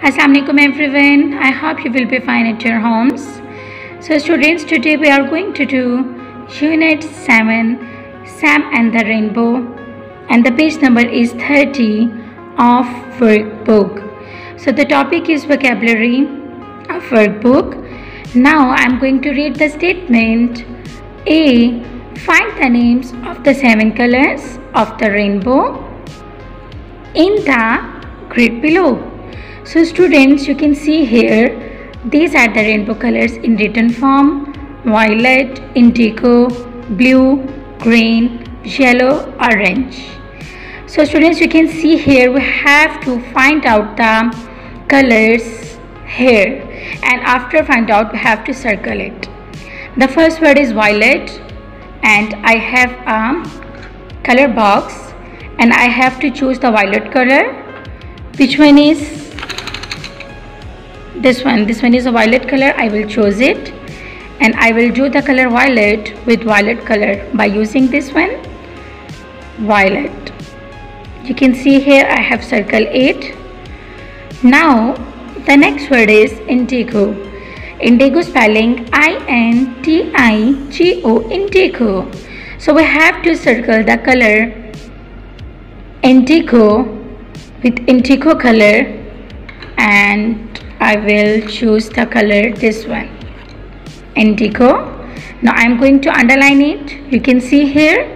Assalamualaikum everyone. I hope you will be fine at your homes. So students, today we are going to do Unit 7, Sam and the Rainbow, and the page number is 30 of workbook. So the topic is vocabulary of workbook. Now I am going to read the statement. A. Find the names of the 7 colors of the rainbow in the grid below. So students, you can see here, these are the rainbow colors in written form: violet, indigo, blue, green, yellow, orange. So students, you can see here we have to find out the colors here, and after find out we have to circle it. The first word is violet, and I have a color box and I have to choose the violet color. Which one is this one? This one is a violet color. I will choose it, and I will do the color violet with violet color by using this one, violet. You can see here I have circled it. Now the next word is indigo. Indigo spelling I-N-T-I-G-O, indigo. So we have to circle the color indigo with indigo color, and I will choose the color this one, indigo. Now I am going to underline it. You can see here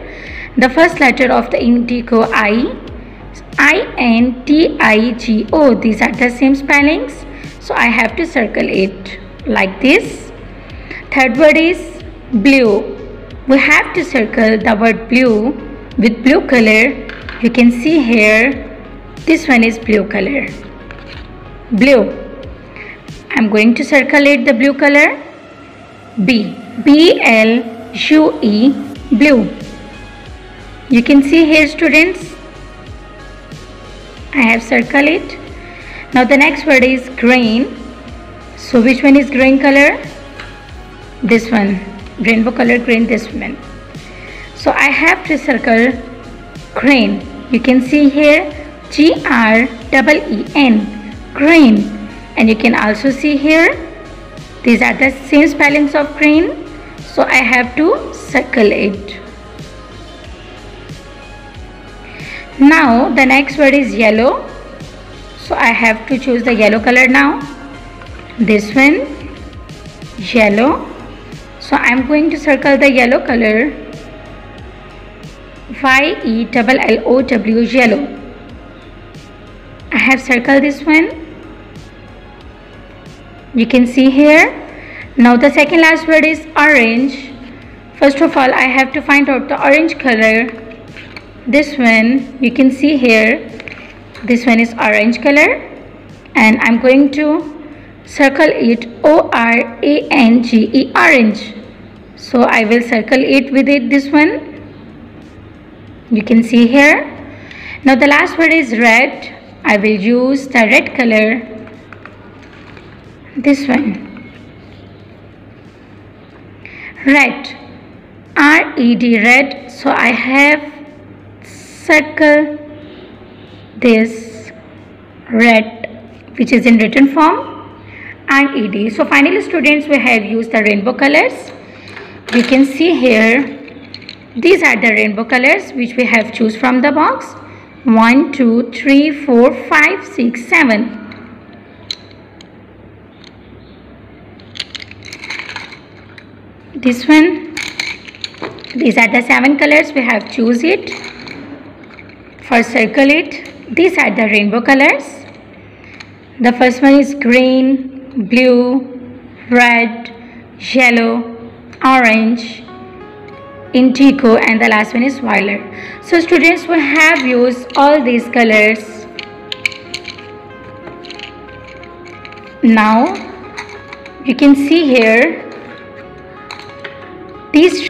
the first letter of the indigo, I-N-T-I-G-O. These are the same spellings, so I have to circle it like this. Third word is blue. We have to circle the word blue with blue color. You can see here this one is blue color, blue. I'm going to circle it, the blue color, B, B-L-U-E, blue. You can see here students, I have circled it. Now the next word is green. So which one is green color? This one, rainbow color green, this one. So I have to circle green. You can see here G-R-E-E-N, green. And you can also see here these are the same spellings of green, so I have to circle it. Now the next word is yellow. So I have to choose the yellow color now. This one, yellow. So I am going to circle the yellow color, Y-E-L-L-O-W, yellow. I have circled this one. You can see here. Now the second last word is orange. First of all, I have to find out the orange color. This one, you can see here, this one is orange color, and I'm going to circle it, O-R-A-N-G-E, orange. So I will circle it with it, this one. You can see here. Now the last word is red. I will use the red color, this one, red, R-E-D, red. So I have circled this red, which is in written form, R-E-D. So finally students, we have used the rainbow colors. You can see here these are the rainbow colors which we have choose from the box. 1, 2, 3, 4, 5, 6, 7. This one, these are the 7 colors we have choose it. First circle it. These are the rainbow colors. The first one is green, blue, red, yellow, orange, indigo, and the last one is violet. So students, we have used all these colors. Now you can see here these